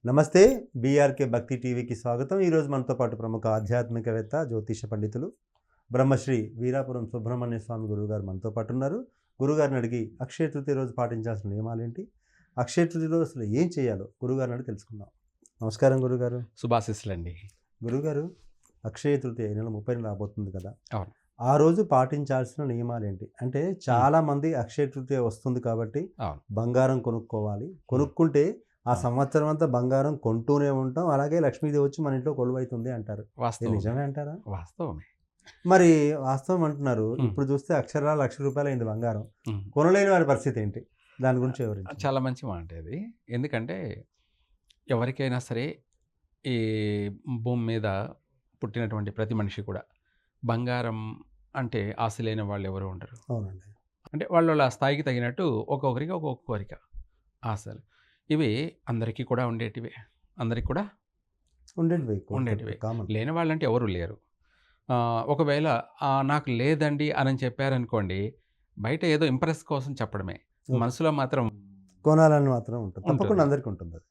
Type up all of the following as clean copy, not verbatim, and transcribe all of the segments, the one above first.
నమస్తే. బీఆర్కే భక్తి టీవీకి స్వాగతం. ఈరోజు మనతో పాటు ప్రముఖ ఆధ్యాత్మికవేత్త, జ్యోతిష పండితులు బ్రహ్మశ్రీ వీరాపురం సుబ్రహ్మణ్య స్వామి గురువుగారు మనతో పాటు ఉన్నారు. గురుగారిని అడిగి అక్షయ తృతీయ రోజు పాటించాల్సిన నియమాలేంటి, అక్షయ తృతీయ రోజు అసలు ఏం చేయాలో గురుగారిని అడిగి తెలుసుకుందాం. నమస్కారం గురుగారు. శుభాశీస్సులండి. గురుగారు, అక్షయ తృతీయ నెల 30 రాబోతుంది కదా, అవును. ఆ రోజు పాటించాల్సిన నియమాలేంటి? అంటే చాలామంది అక్షయ తృతీయ వస్తుంది కాబట్టి అవును. బంగారం కొనుక్కోవాలి, కొనుక్కుంటే ఆ సంవత్సరం అంతా బంగారం కొంటూనే ఉంటాం, అలాగే లక్ష్మీదేవి వచ్చి మన ఇంట్లో కొలువైతుంది అంటారు. ఇది వాస్తవం. నిజమే అంటారా? వాస్తవమే. మరి వాస్తవం అంటున్నారు, ఇప్పుడు చూస్తే అక్షరాల ₹1,00,000 అయింది బంగారం. కొనలేని వారి పరిస్థితి ఏంటి? దాని గురించి వివరించండి. చాలా మంచి మాట అది. ఎందుకంటే ఎవరికైనా సరే ఈ భూమి మీద పుట్టినటువంటి ప్రతి మనిషి కూడా బంగారం అంటే ఆశ లేని వాళ్ళు ఎవరు ఉండరు. అవునండి. అంటే వాళ్ళ స్థాయికి తగినట్టు ఒక్కొక్కరికి ఒక్కొక్క కోరిక, ఆశలు. ఇవి అందరికీ కూడా ఉండేటివే. అందరికి కూడా ఉండేటివే. కామన్. లేని వాళ్ళంటే ఎవరు లేరు. ఒకవేళ నాకు లేదండి అని చెప్పారనుకోండి, బయట ఏదో ఇంప్రెస్ కోసం చెప్పడమే, మనసులో మాత్రం కొనాలని మాత్రం ఉంటుంది. తప్పకుండా అందరికీ ఉంటుంది అది.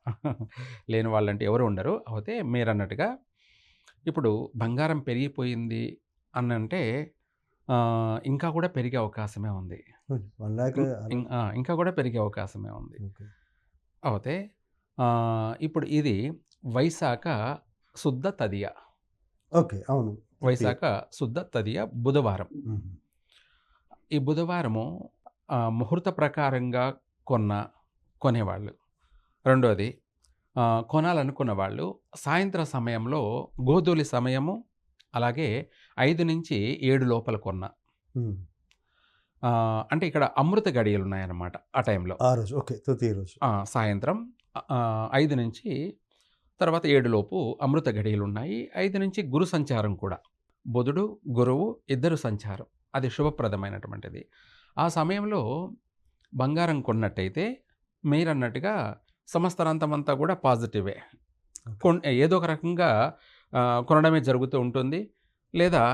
లేని వాళ్ళంటే ఎవరు ఉండరు. అయితే మీరన్నట్టుగా ఇప్పుడు బంగారం పెరిగిపోయింది అని అంటే ఇంకా కూడా పెరిగే అవకాశమే ఉంది. 1,00,000 ఇంకా కూడా పెరిగే అవకాశమే ఉంది. ఓకే. అయితే ఇప్పుడు ఇది వైశాఖ శుద్ధ తదియ. ఓకే, అవును. వైశాఖ శుద్ధ తదియ బుధవారం. ఈ బుధవారము ముహూర్త ప్రకారంగా కొనేవాళ్ళు. రెండోది కొనాలనుకున్న వాళ్ళు సాయంత్రం సమయంలో గోధూళి సమయము, అలాగే 5 నుంచి 7 లోపల అంటే ఇక్కడ అమృత గడియలు ఉన్నాయన్నమాట ఆ టైంలో. ఆ రోజు ఓకే, తృతీయ రోజు సాయంత్రం 5 నుంచి తర్వాత 7 లోపు అమృత గడియలు ఉన్నాయి. 5 నుంచి గురు సంచారం కూడా, బుధుడు గురువు ఇద్దరు సంచారం, అది శుభప్రదమైనటువంటిది. ఆ సమయంలో బంగారం కొన్నట్టయితే మీరన్నట్టుగా సంవత్సరాంతమంతా కూడా పాజిటివే. ఏదో ఒక రకంగా కొనడమే జరుగుతూ ఉంటుంది, లేదా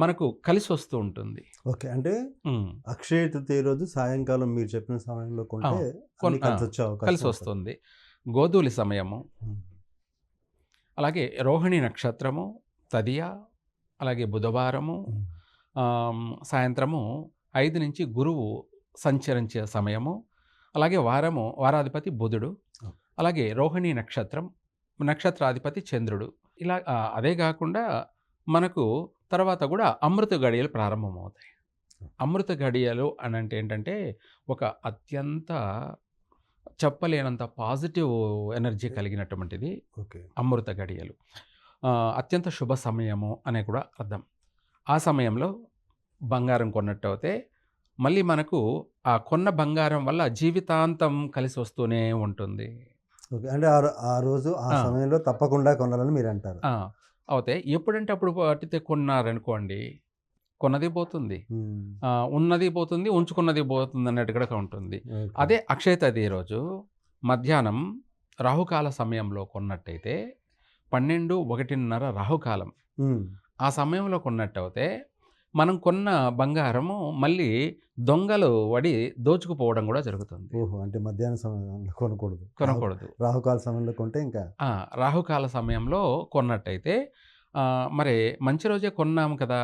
మనకు కలిసి వస్తూ ఉంటుంది. ఓకే, అంటే అక్షయ తృతీయ రోజు సాయంకాలం మీరు చెప్పిన సమయంలో కొంటే కలిసి వస్తుంది. గోధూళి సమయము, అలాగే రోహిణి నక్షత్రము, తదియ, అలాగే బుధవారము సాయంత్రము 5 నుంచి గురువు సంచరించే సమయము, అలాగే వారాధిపతి బుధుడు, అలాగే రోహిణి నక్షత్రాధిపతి చంద్రుడు. ఇలా అదే కాకుండా మనకు తర్వాత కూడా అమృత గడియలు ప్రారంభమవుతాయి. అమృత గడియలు అని అంటే ఏంటంటే ఒక అత్యంత చెప్పలేనంత పాజిటివ్ ఎనర్జీ కలిగినటువంటిది అమృత గడియలు. అత్యంత శుభ సమయము అనే కూడా అర్థం. ఆ సమయంలో బంగారం కొన్నట్టు అయితే మళ్ళీ మనకు ఆ కొన్న బంగారం వల్ల జీవితాంతం కలిసి వస్తూనే ఉంటుంది. ఓకే, అంటే ఆ రోజు ఆ సమయంలో తప్పకుండా కొనాలని మీరు అంటారు. అయితే ఎప్పుడంటే అప్పుడు పట్టితే కొన్నారనుకోండి, కొన్నది పోతుంది, ఉన్నది పోతుంది, ఉంచుకున్నది పోతుంది అన్నట్టు కూడా ఉంటుంది. అదే అక్షయ తదియ రోజు మధ్యాహ్నం రాహుకాల సమయంలో కొన్నట్టయితే 12-1:30 రాహుకాలం, ఆ సమయంలో కొన్నట్టు అయితే మనం కొన్న బంగారము మళ్ళీ దొంగలు వడి దోచుకుపోవడం కూడా జరుగుతుంది. ఓహో, అంటే మధ్యాహ్నం సమయంలో కొనకూడదు. రాహుకాల సమయంలో కొంటే ఇంకా రాహుకాల సమయంలో కొన్నట్టయితే మరి మంచి రోజే కొన్నాము కదా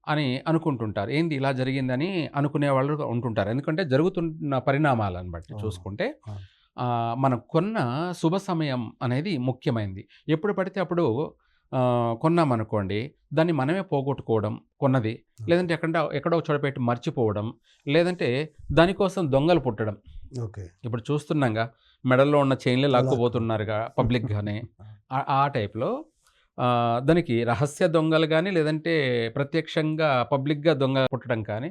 అని అనుకుంటుంటారు. ఏంది ఇలా జరిగిందని అనుకునే వాళ్ళు ఉంటుంటారు. ఎందుకంటే జరుగుతున్న పరిణామాలను బట్టి చూసుకుంటే మనం కొన్న శుభ సమయం అనేది ముఖ్యమైనది. ఎప్పుడు పడితే అప్పుడు కొన్నామనుకోండి, దాన్ని మనమే పోగొట్టుకోవడం కొన్నది, లేదంటే ఎక్కడో చోటపెట్టి మర్చిపోవడం, లేదంటే దానికోసం దొంగలు పుట్టడం. ఓకే, ఇప్పుడు చూస్తున్నాగా మెడల్లో ఉన్న చైన్లే లాక్కుపోతున్నారుగా పబ్లిక్గానే. ఆ టైప్లో దానికి రహస్య దొంగలు కానీ, లేదంటే ప్రత్యక్షంగా పబ్లిక్గా దొంగ పుట్టడం కానీ,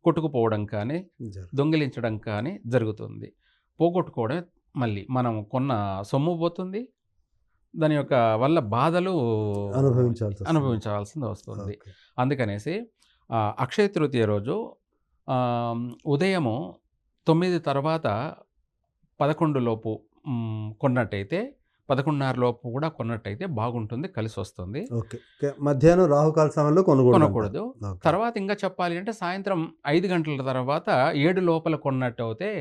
కొట్టుకుపోవడం కానీ, దొంగిలించడం కానీ జరుగుతుంది. పోగొట్టుకోవడం, మళ్ళీ మనం కొన్న సొమ్ము పోతుంది, దాని యొక్క వల్ల బాధలు అనుభవించాల్సింది వస్తుంది. అందుకనేసి అక్షయ తృతీయ రోజు ఉదయము 9 తర్వాత 11 లోపు కొన్నట్టయితే, 11:30 లోపు కూడా కొన్నట్టయితే బాగుంటుంది, కలిసి వస్తుంది. మధ్యాహ్నం రాహుకాల సమయంలో కొనకూడదు. తర్వాత ఇంకా చెప్పాలి అంటే సాయంత్రం 5 గంటల తర్వాత 7 లోపల కొన్నట్టు అయితే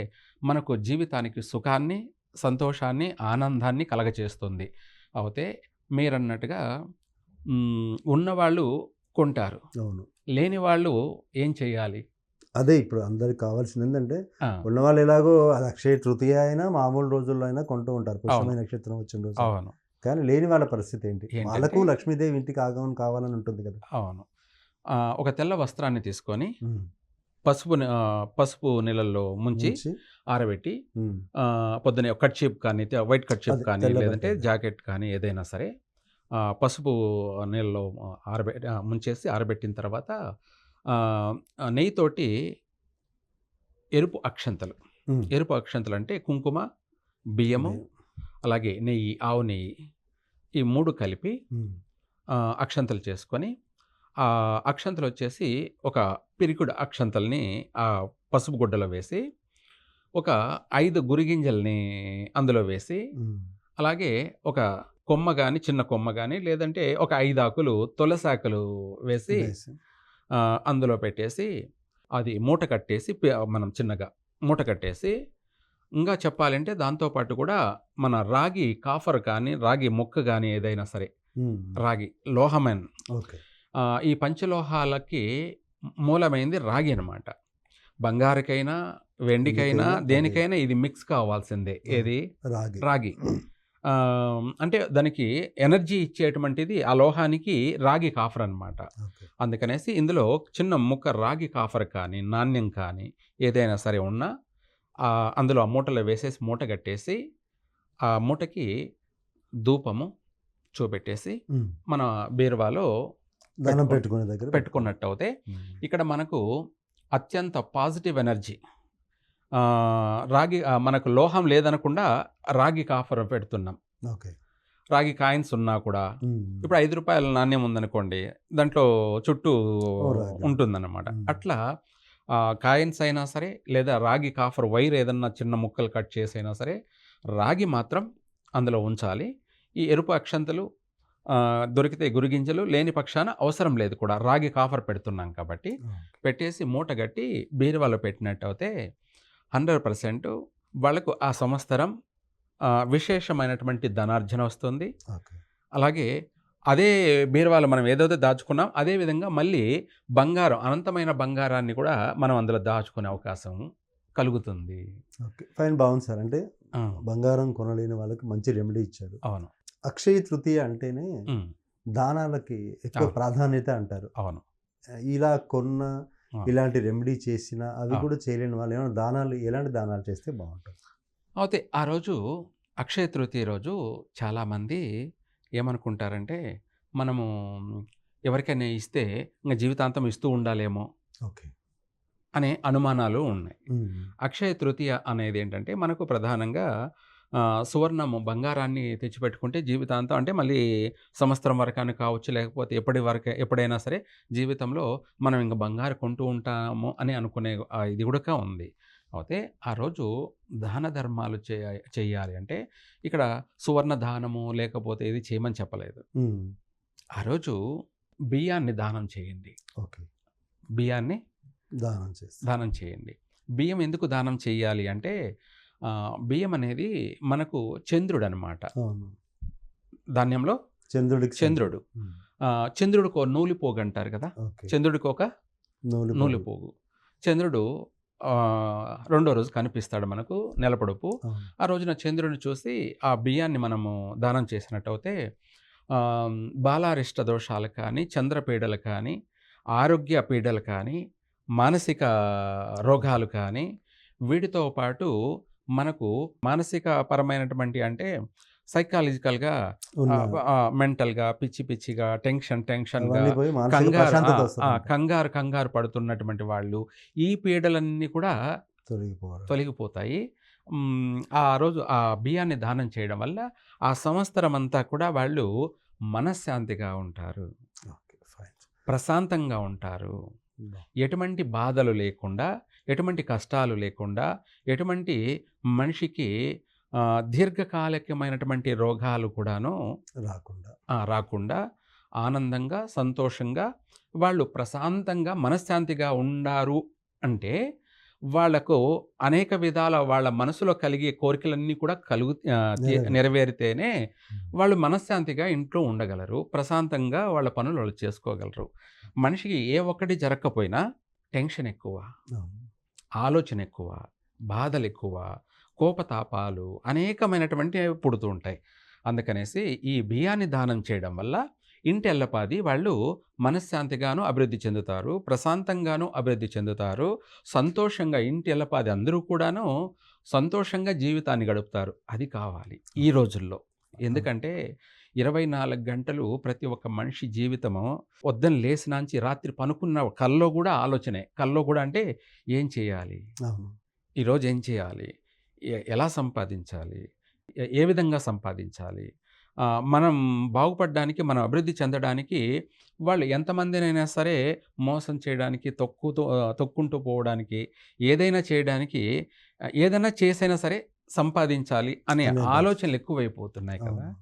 మనకు జీవితానికి సుఖాన్ని, సంతోషాన్ని, ఆనందాన్ని కలగచేస్తుంది. అయితే మీరన్నట్టుగా ఉన్నవాళ్ళు కొంటారు. అవును. లేని వాళ్ళు ఏం చేయాలి? అదే ఇప్పుడు అందరికి కావాల్సింది ఏంటంటే, ఆ! ఉన్నవాళ్ళు ఎలాగో అది అక్షయ తృతీయ అయినా, మామూలు రోజుల్లో అయినా కొంటూ ఉంటారు. అవును. పుష్యమి నక్షత్రం వచ్చిన రోజు. అవును. కానీ లేని వాళ్ళ పరిస్థితి ఏంటి? ఏంటంటే వాళ్ళకు లక్ష్మీదేవి ఇంటికి ఆగమనం కావాలని ఉంటుంది కదా! అవును. ఒక తెల్ల వస్త్రాన్ని తీసుకొని హ్మ్. పసుపు నీళ్ళల్లో ముంచి ముంచి ఆరబెట్టి హ్మ్. పొద్దున్నే కర్చీఫ్ కానీ, వైట్ కర్చీఫ్ అదే కానీ, తెల్ల బట్ట లేదంటే అదే. జాకెట్ కానీ ఏదైనా సరే పసుపు నీళ్ళలో ముంచేసి ఆరబెట్టిన తర్వాత ఆహ్, నెయ్యితోటి ఎరుపు అక్షంతలు. హ్మ్. ఎరుపు అక్షంతలు అంటే కుంకుమ, బియ్యము, బియ్యం. అలాగే నెయ్యి, ఆవు నెయ్యి ఈ 3 కలిపి హ్మ్. అక్షంతలు చేసుకొని, అక్షంతలొచ్చేసి ఒక పిరికుడు అక్షంతల్ని ఆ పసుపు గుడ్డలో వేసి, ఒక 5 గురిగింజల్ని అందులో వేసి, హ్మ్. అలాగే ఒక కొమ్మ గాని, చిన్న కొమ్మ గాని, లేదంటే ఒక 5 ఆకులు తులసాకులు వేసి వేసి అందులో పెట్టేసి, అది మూట కట్టేసి మనం చిన్నగా మూట కట్టేసి, ఇంగా చెప్పాలంటే దాంతో పాటు కూడా మన రాగి కాఫర్ కానీ, రాగి ముక్క గాని ఏదైనా సరే, హ్మ్. రాగి లోహమైన ఓకే. ఈ పంచలోహాలకి మూలమైంది రాగి అనమాట. బంగారుకైనా, వెండికైనా, వెండికైనా అదే దేనికైనా ఇది మిక్స్ కావాల్సిందే. ఏది? రాగి. రాగి. అంటే దానికి ఎనర్జీ ఇచ్చేటువంటిది ఆ లోహానికి రాగి కాఫర్ అనమాట. ఓకే. అందుకనేసి ఇందులో చిన్న ముక్క రాగి కాఫర్ కానీ, నాణ్యం కానీ ఏదైనా సరే ఉన్నా అందులో ఆ మూటలో వేసేసి మూట కట్టేసి, ఆ మూటకి ధూపము చూపెట్టేసి హ్మ్. మన బీరువాలో దానం పెట్టుకునే దగ్గర పెట్టుకోవాలి. పెట్టుకున్నట్టయితే హ్మ్. ఇక్కడ మనకు అత్యంత పాజిటివ్ ఎనర్జీ మనకు లోహం లేదనకుండా రాగి కాఫర్ పెడుతున్నాం. ఓకే. రాగి కాయిన్స్ ఉన్నా కూడా హ్మ్. ఇప్పుడు రూ. 5 నాణ్యం ఉందనుకోండి. దాంట్లో చుట్టూ ఓ రాగి. ఉంటుందన్నమాట. హ్మ్. అట్లా కాయిన్స్ అయినా సరే, లేదా రాగి కాఫర్ వైర్ ఏదన్నా చిన్న ముక్కలు కట్ చేసైనా సరే, రాగి మాత్రం అందులో ఉంచాలి. ఈ ఎరుపు అక్షంతలు దొరికితే గురిగింజలు, లేని పక్షాన అవసరం లేదు కూడా. రాగి కాఫర్ పెడుతున్నాం కాబట్టి, ఓకే. పెట్టేసి మూట గట్టి బీరువాలో పెట్టినట్టయితే 100% వాళ్ళకు ఆ సంవత్సరం విశేషమైనటువంటి ధనార్జన వస్తుంది. ఓకే. అలాగే అదే బీరువాలో మనం ఏదైతే దాచుకున్నాం, అదే విధంగా మళ్ళీ బంగారం, అనంతమైన బంగారాన్ని కూడా మనం అందులో దాచుకునే అవకాశం కలుగుతుంది. ఓకే. ఫైన్ బావుంది సార్. అంటే ఆ! బంగారం కొనలేని వాళ్ళకి మంచి రెమెడీ ఇచ్చారు. అవును. అక్షయ తృతీయ అంటేనే హ్మ్. దానాలకి ఎక్కువ అవును. ప్రాధాన్యత అంటారు. అవును. ఇలా కొన్న ఆ! ఇలాంటి రెమెడీ చేసినా అవి అవును. కూడా చేయలేని వాళ్ళు ఏమైనా దానాలు ఎలాంటి దానాలు చేస్తే బావుంటది? అయితే ఆ రోజు అక్షయ తృతీయ రోజు చాలామంది ఏమనుకుంటారంటే, మనము ఎవరికైనా ఇస్తే ఇంక జీవితాంతం ఇస్తూ ఉండాలేమో ఓకే. అనే అనుమానాలు ఉన్నాయి. హ్మ్. అక్షయ తృతీయ అనేదేంటంటే, మనకు ప్రధానంగా సువర్ణము, బంగారాన్ని తెచ్చిపెట్టుకుంటే జీవితాంతం అంటే మళ్ళీ సంవత్సరం వరకని కావచ్చు, లేకపోతే ఎప్పుడైనా సరే జీవితంలో మనం ఇంక బంగారు కొంటూ ఉంటాము అని అనుకునే ఇది గూడక ఉంది. అయితే ఆ రోజు దాన ధర్మాలు చెయ్యాలి అంటే, ఇక్కడ సువర్ణ దానము లేకపోతే ఇది చేయమని చెప్పలేదు. హ్మ్. ఆ రోజు బియ్యాన్ని దానం చేయండి. ఓకే. బియ్యాన్ని దానం చేసి. దానం చేయండి. బియ్యం ఎందుకు దానం చేయాలి అంటే, బియ్యం అనేది మనకు చంద్రుడనమాట. అవును. ధాన్యంలో చంద్రుడికి చంద్రుడు. హ్మ్. చంద్రుడికో నూలిపోగంటారు కదా! ఓకే. చంద్రుడికొక నూలుపోగు. నూలిపోగు. చంద్రుడు రెండో రోజు కనిపిస్తాడు మనకు నెలపొడుపు. అవును. ఆ రోజున చంద్రుడిని చూసి ఆ బియ్యాన్ని మనము దానం చేసినట్టయితే బాలారిష్ట దోషాలు కానీ, చంద్రపీడలు కానీ, ఆరోగ్య పీడలు కానీ, మానసిక రోగాలు కానీ, వీటితో పాటు మనకు మానసిక పరమైనటువంటి అంటే సైకాలజికల్‌గా ఉన్న మెంటల్‌గా, పిచ్చి పిచ్చిగా, టెన్షన్‌గా, అవన్నీ పోయి మానసిక కంగారు ప్రశాంతత ఆ! వస్తదంట. కంగారు పడుతున్నటువంటి వాళ్ళు, ఈ పీడలన్నీ కూడా తొలగిపోవడం. తొలగిపోతాయి. ఆ రోజు ఆ బియ్యాన్ని దానం చేయడం వల్ల ఆ సంవత్సరమంతా కూడా వాళ్ళు మనశ్శాంతిగా ఉంటారు. ఓకే. ఫైన్. ప్రశాంతంగా ఉంటారు. బా ఎటువంటి బాధలు లేకుండా, ఎటువంటి కష్టాలు లేకుండా, ఎటువంటి మనిషికి దీర్ఘకాలికమైనటువంటి రోగాలు కూడాను రాకుండా. రాకుండా ఆనందంగా, సంతోషంగా వాళ్ళు ప్రశాంతంగా, మనశ్శాంతిగా ఉండారు అంటే, వాళ్లకు అనేక విధాల వాళ్ళ మనసులో కలిగే కోరికలన్నీ కూడా నెరవేరు. నెరవేరితేనే వాళ్ళు మనశ్శాంతిగా ఇంట్లో ఉండగలరు. ప్రశాంతంగా వాళ్ళ పనులు వాళ్ళు చేసుకోగలరు. మనిషికి ఏ ఒక్కటి జరగకపోయినా టెన్షన్ ఎక్కువ, అవును. ఆలోచన ఎక్కువ, బాధలెక్కువ, కోపతాపాలు అనేకమైనటువంటివి పుడుతూ ఉంటాయి. అందుకనేసి ఈ బియ్యాన్ని దానం చేయడం వల్ల ఇంటెల్లపాది వాళ్ళు మనశ్శాంతిగాను అభివృద్ధి చెందుతారు. ప్రశాంతంగాను అభివృద్ధి చెందుతారు. సంతోషంగా ఇంటెల్లపాది అందరూ కూడాను సంతోషంగా జీవితాన్ని గడుపుతారు. అది కావాలి ఈ రోజుల్లో. ఎందుకంటే 24 గంటలు ప్రతి ఒక్క మనిషి జీవితము పొద్దున లేసినాంచి రాత్రి పనుకున్న కల్లో గూడా ఆలోచనే. కల్లో గూడా అంటే ఏం చేయాలి? అవును. ఈరోజు ఏం చేయాలి? ఎలా సంపాదించాలి? ఏ విధంగా సంపాదించాలి? మనం బాగుపడడానికి, మనం అభివృద్ధి చెందడానికి వాళ్ళు ఎంతమందినైనా సరే మోసం చేయడానికి, తొక్కుంటూ పోవడానికి, ఏదైనా చేయడానికి, ఏదైనా చేసైనా సరే సంపాదించాలి అనే అనే భాష. ఆలోచనలు ఎక్కువైపోతున్నాయి కదా! అవును.